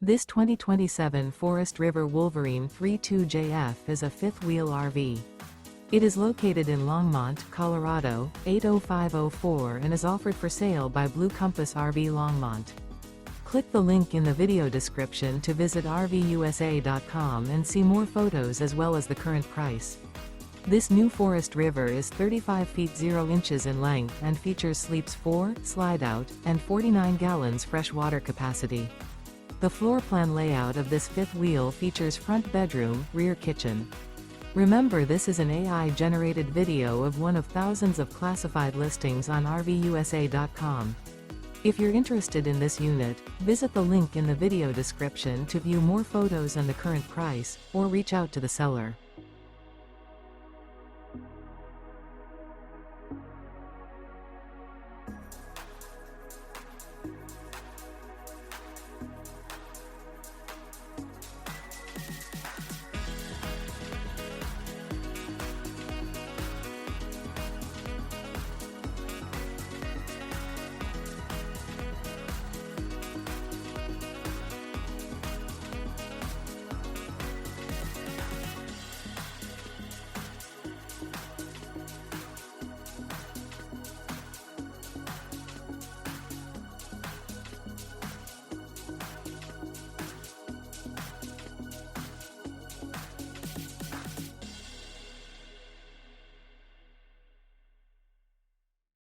This 2027 Forest River Wolverine 32JF is a fifth-wheel RV. It is located in Longmont, Colorado, 80504 and is offered for sale by Blue Compass RV Longmont. Click the link in the video description to visit RVUSA.com and see more photos as well as the current price. This new Forest River is 35 feet 0 inches in length and features sleeps 4, slide-out, and 49 gallons fresh water capacity. The floor plan layout of this fifth wheel features front bedroom, rear kitchen. Remember, this is an AI-generated video of one of thousands of classified listings on RVUSA.com. If you're interested in this unit, visit the link in the video description to view more photos and the current price, or reach out to the seller.